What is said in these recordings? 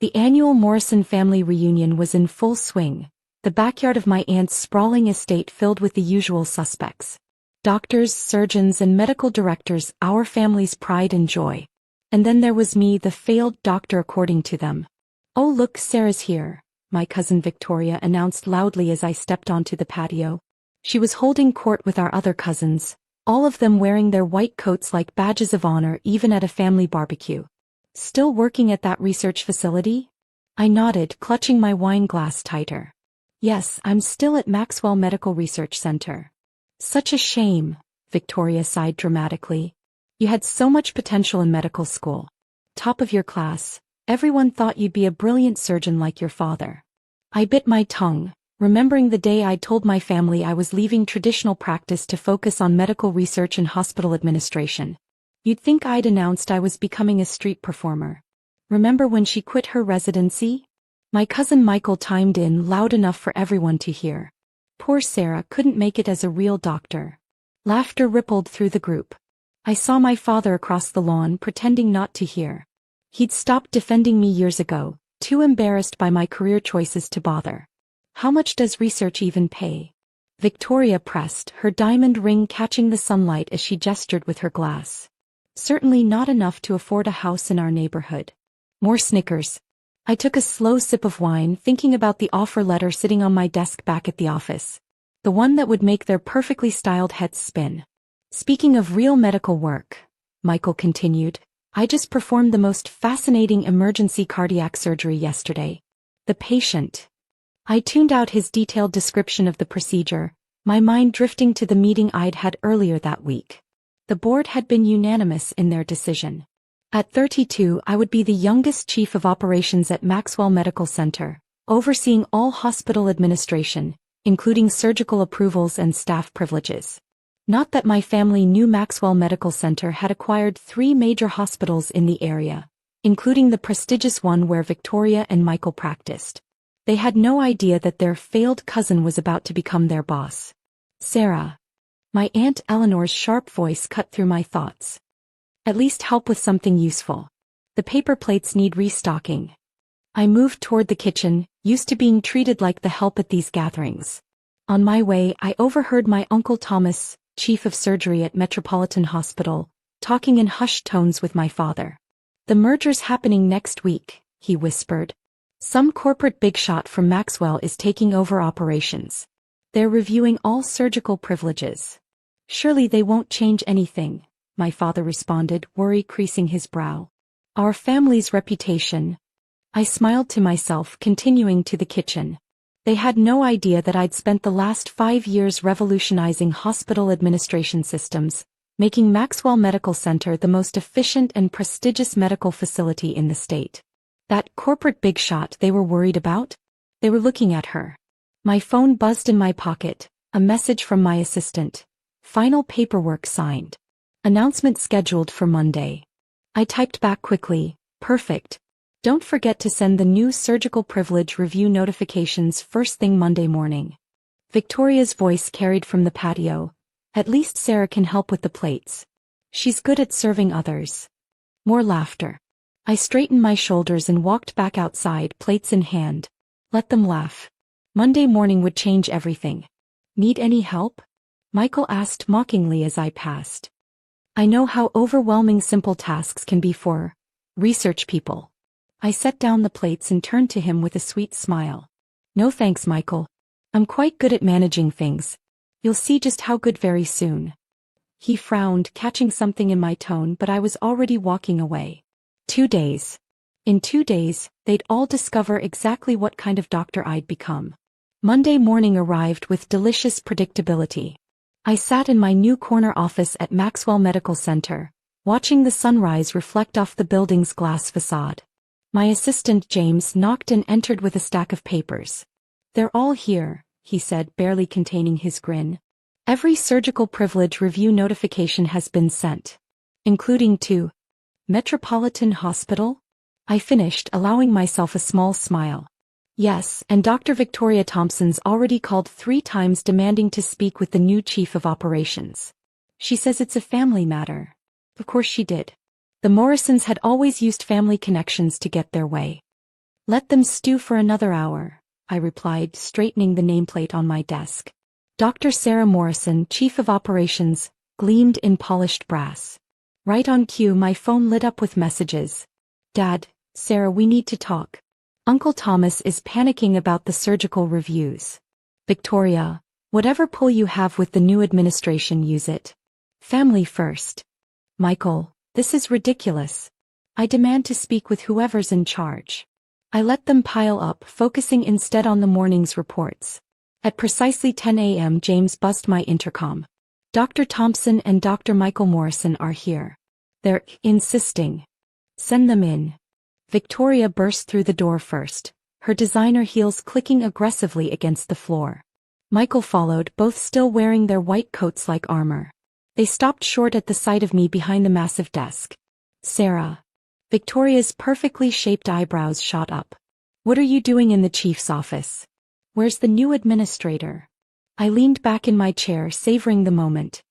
The annual Morrison family reunion was in full swing, the backyard of my aunt's sprawling estate filled with the usual suspects. Doctors, surgeons, and medical directors, our family's pride and joy. And then there was me, the failed doctor according to them. "Oh look, Sarah's here," my cousin Victoria announced loudly as I stepped onto the patio. She was holding court with our other cousins, all of them wearing their white coats like badges of honor even at a family barbecue. "Still working at that research facility?" I nodded, clutching my wine glass tighter. "Yes, I'm still at Maxwell Medical Research Center." "Such a shame," Victoria sighed dramatically. "You had so much potential in medical school. Top of your class, everyone thought you'd be a brilliant surgeon like your father." I bit my tongue, remembering the day I'd told my family I was leaving traditional practice to focus on medical research and hospital administration. You'd think I'd announced I was becoming a street performer. "Remember when she quit her residency?" My cousin Michael chimed in loud enough for everyone to hear. "Poor Sarah couldn't make it as a real doctor." Laughter rippled through the group. I saw my father across the lawn pretending not to hear. He'd stopped defending me years ago, too embarrassed by my career choices to bother. "How much does research even pay?" Victoria pressed, her diamond ring catching the sunlight as she gestured with her glass. "Certainly not enough to afford a house in our neighborhood." More snickers. I took a slow sip of wine, thinking about the offer letter sitting on my desk back at the office. The one that would make their perfectly styled heads spin. "Speaking of real medical work," Michael continued, "I just performed the most fascinating emergency cardiac surgery yesterday. The patient." I tuned out his detailed description of the procedure, my mind drifting to the meeting I'd had earlier that week. The board had been unanimous in their decision. At 32, I would be the youngest chief of operations at Maxwell Medical Center, overseeing all hospital administration, including surgical approvals and staff privileges. Not that my family knew Maxwell Medical Center had acquired 3 major hospitals in the area, including the prestigious one where Victoria and Michael practiced. They had no idea that their failed cousin was about to become their boss. "Sarah." My Aunt Eleanor's sharp voice cut through my thoughts. "At least help with something useful. The paper plates need restocking." I moved toward the kitchen, used to being treated like the help at these gatherings. On my way, I overheard my Uncle Thomas, chief of surgery at Metropolitan Hospital, talking in hushed tones with my father. "The merger's happening next week," he whispered. "Some corporate big shot from Maxwell is taking over operations. They're reviewing all surgical privileges." "Surely they won't change anything," my father responded, worry creasing his brow. "Our family's reputation." I smiled to myself, continuing to the kitchen. They had no idea that I'd spent the last 5 years revolutionizing hospital administration systems, making Maxwell Medical Center the most efficient and prestigious medical facility in the state. That corporate big shot they were worried about? They were looking at her. My phone buzzed in my pocket, a message from my assistant. "Final paperwork signed. Announcement scheduled for Monday." I typed back quickly, "Perfect. Don't forget to send the new surgical privilege review notifications first thing Monday morning." Victoria's voice carried from the patio. "At least Sarah can help with the plates. She's good at serving others." More laughter. I straightened my shoulders and walked back outside, plates in hand. Let them laugh. Monday morning would change everything. "Need any help?" Michael asked mockingly as I passed. I know how overwhelming simple tasks can be for research people. I set down the plates and turned to him with a sweet smile. "No thanks, Michael. I'm quite good at managing things. You'll see just how good very soon." He frowned, catching something in my tone, but I was already walking away. 2 days. In 2 days, they'd all discover exactly what kind of doctor I'd become. Monday morning arrived with delicious predictability. I sat in my new corner office at Maxwell Medical Center, watching the sunrise reflect off the building's glass facade. My assistant James knocked and entered with a stack of papers. "They're all here," he said, barely containing his grin. "Every surgical privilege review notification has been sent. Including to Metropolitan Hospital?" I finished, allowing myself a small smile. "Yes, and Dr. Victoria Thompson's already called 3 times demanding to speak with the new chief of operations. She says it's a family matter." Of course she did. The Morrisons had always used family connections to get their way. Let them stew for another hour, I replied, straightening the nameplate on my desk. Dr. Sarah Morrison, Chief of Operations, gleamed in polished brass. Right on cue, my phone lit up with messages. Dad, Sarah, we need to talk. Uncle Thomas is panicking about the surgical reviews. Victoria, whatever pull you have with the new administration, use it. Family first. Michael, this is ridiculous. I demand to speak with whoever's in charge. I let them pile up, focusing instead on the morning's reports. At precisely 10 a.m. James buzzed my intercom. Dr. Thompson and Dr. Michael Morrison are here. They're insisting. Send them in. Victoria burst through the door first, her designer heels clicking aggressively against the floor. Michael followed, both still wearing their white coats like armor. They stopped short at the sight of me behind the massive desk. Sarah. Victoria's perfectly shaped eyebrows shot up. What are you doing in the chief's office? Where's the new administrator? I leaned back in my chair, savoring the moment.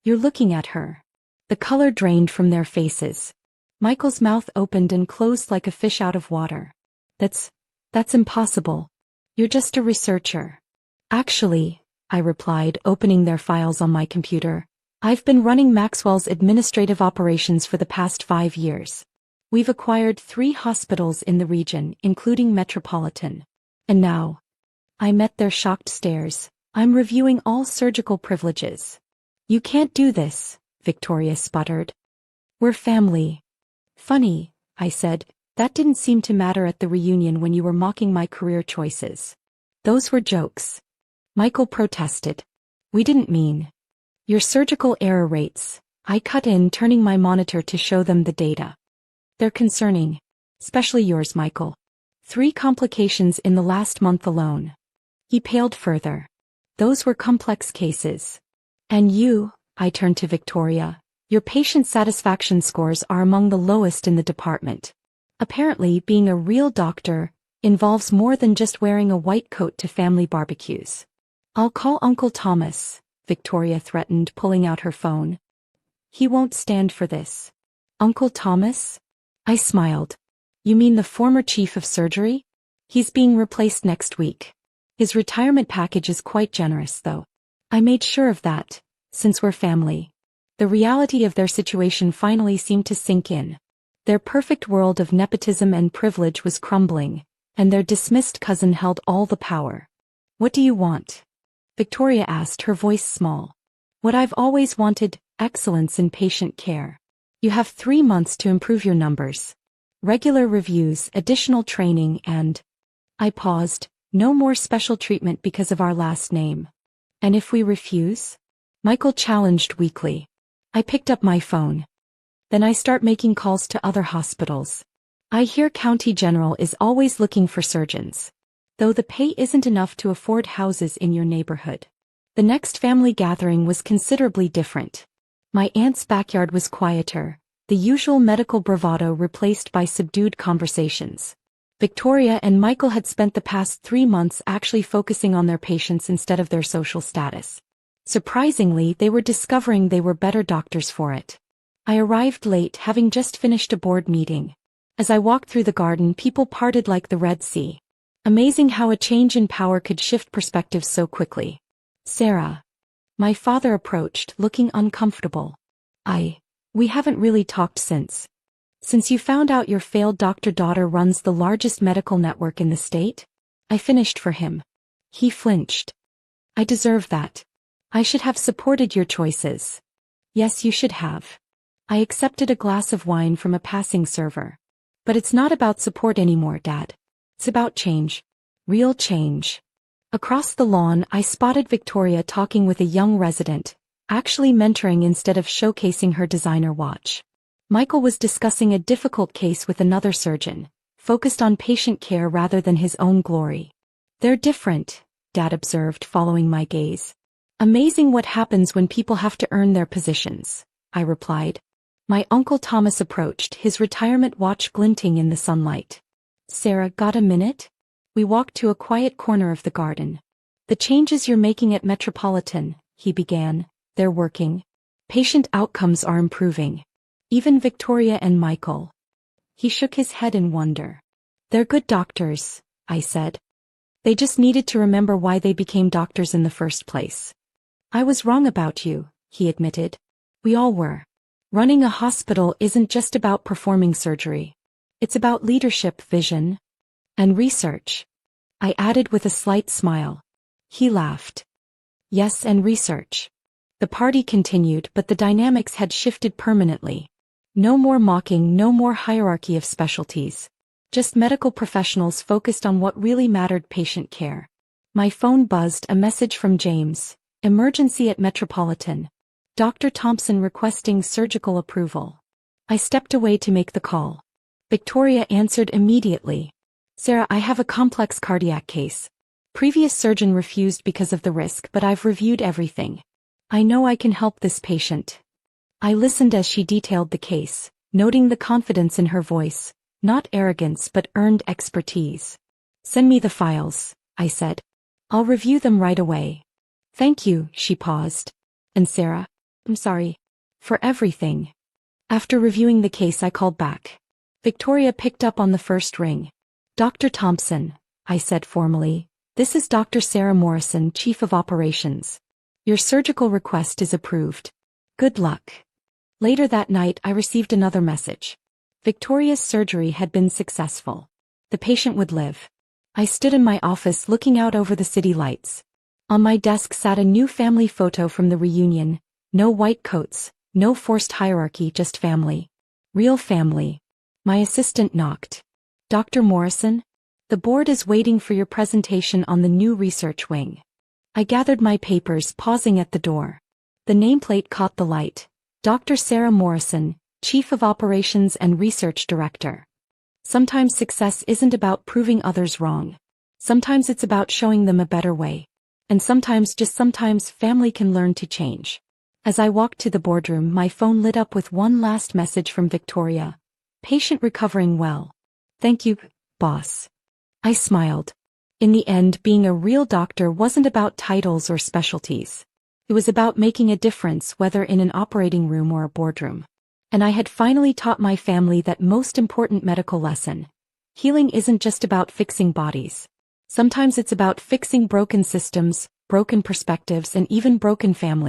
You're looking at her. The color drained from their faces. Michael's mouth opened and closed like a fish out of water. That's impossible. You're just a researcher. Actually, I replied, opening their files on my computer, I've been running Maxwell's administrative operations for the past 5 years. We've acquired 3 hospitals in the region, including Metropolitan. And now, I met their shocked stares. I'm reviewing all surgical privileges. You can't do this, Victoria sputtered. We're family. Funny, I said, that didn't seem to matter at the reunion when you were mocking my career choices. Those were jokes. Michael protested. We didn't mean. Your surgical error rates. I cut in, turning my monitor to show them the data. They're concerning. Especially yours, Michael. 3 complications in the last month alone. He paled further. Those were complex cases. And you, I turned to Victoria, your patient satisfaction scores are among the lowest in the department. Apparently, being a real doctor involves more than just wearing a white coat to family barbecues. I'll call Uncle Thomas, Victoria threatened, pulling out her phone. He won't stand for this. Uncle Thomas? I smiled. You mean the former chief of surgery? He's being replaced next week. His retirement package is quite generous, though. I made sure of that, since we're family. The reality of their situation finally seemed to sink in. Their perfect world of nepotism and privilege was crumbling, and their dismissed cousin held all the power. What do you want? Victoria asked, her voice small. What I've always wanted, excellence in patient care. You have 3 months to improve your numbers. Regular reviews, additional training, and... I paused. No more special treatment because of our last name. And if we refuse? Michael challenged weakly. I picked up my phone. Then I start making calls to other hospitals. I hear County General is always looking for surgeons. Though the pay isn't enough to afford houses in your neighborhood. The next family gathering was considerably different. My aunt's backyard was quieter, the usual medical bravado replaced by subdued conversations. Victoria and Michael had spent the past 3 months actually focusing on their patients instead of their social status. Surprisingly, they were discovering they were better doctors for it. I arrived late, having just finished a board meeting. As I walked through the garden, people parted like the Red Sea. Amazing how a change in power could shift perspectives so quickly. Sarah. My father approached, looking uncomfortable. We haven't really talked since. Since you found out your failed doctor-daughter runs the largest medical network in the state? I finished for him. He flinched. I deserve that. I should have supported your choices. Yes, you should have. I accepted a glass of wine from a passing server. But it's not about support anymore, Dad. It's about change. Real change. Across the lawn, I spotted Victoria talking with a young resident, actually mentoring instead of showcasing her designer watch. Michael was discussing a difficult case with another surgeon, focused on patient care rather than his own glory. They're different, Dad observed, following my gaze. Amazing what happens when people have to earn their positions, I replied. My Uncle Thomas approached, his retirement watch glinting in the sunlight. Sarah, got a minute? We walked to a quiet corner of the garden. The changes you're making at Metropolitan, he began, they're working. Patient outcomes are improving. Even Victoria and Michael. He shook his head in wonder. They're good doctors, I said. They just needed to remember why they became doctors in the first place. I was wrong about you, he admitted. We all were. Running a hospital isn't just about performing surgery. It's about leadership, vision, and research. I added with a slight smile. He laughed. Yes, and research. The party continued, but the dynamics had shifted permanently. No more mocking, no more hierarchy of specialties. Just medical professionals focused on what really mattered: patient care. My phone buzzed, a message from James. Emergency at Metropolitan. Dr. Thompson requesting surgical approval. I stepped away to make the call. Victoria answered immediately. Sarah, I have a complex cardiac case. Previous surgeon refused because of the risk, but I've reviewed everything. I know I can help this patient. I listened as she detailed the case, noting the confidence in her voice. Not arrogance but earned expertise. Send me the files, I said. I'll review them right away. Thank you, she paused. And Sarah? I'm sorry. For everything. After reviewing the case, I called back. Victoria picked up on the first ring. Dr. Thompson, I said formally. This is Dr. Sarah Morrison, Chief of Operations. Your surgical request is approved. Good luck. Later that night, I received another message. Victoria's surgery had been successful. The patient would live. I stood in my office looking out over the city lights. On my desk sat a new family photo from the reunion. No white coats, no forced hierarchy, just family. Real family. My assistant knocked. Dr. Morrison? The board is waiting for your presentation on the new research wing. I gathered my papers, pausing at the door. The nameplate caught the light. Dr. Sarah Morrison, Chief of Operations and Research Director. Sometimes success isn't about proving others wrong. Sometimes it's about showing them a better way. And sometimes, just sometimes, family can learn to change. As I walked to the boardroom, my phone lit up with one last message from Victoria. Patient recovering well. Thank you, boss. I smiled. In the end, being a real doctor wasn't about titles or specialties. It was about making a difference, whether in an operating room or a boardroom. And I had finally taught my family that most important medical lesson. Healing isn't just about fixing bodies. Sometimes it's about fixing broken systems, broken perspectives, and even broken families.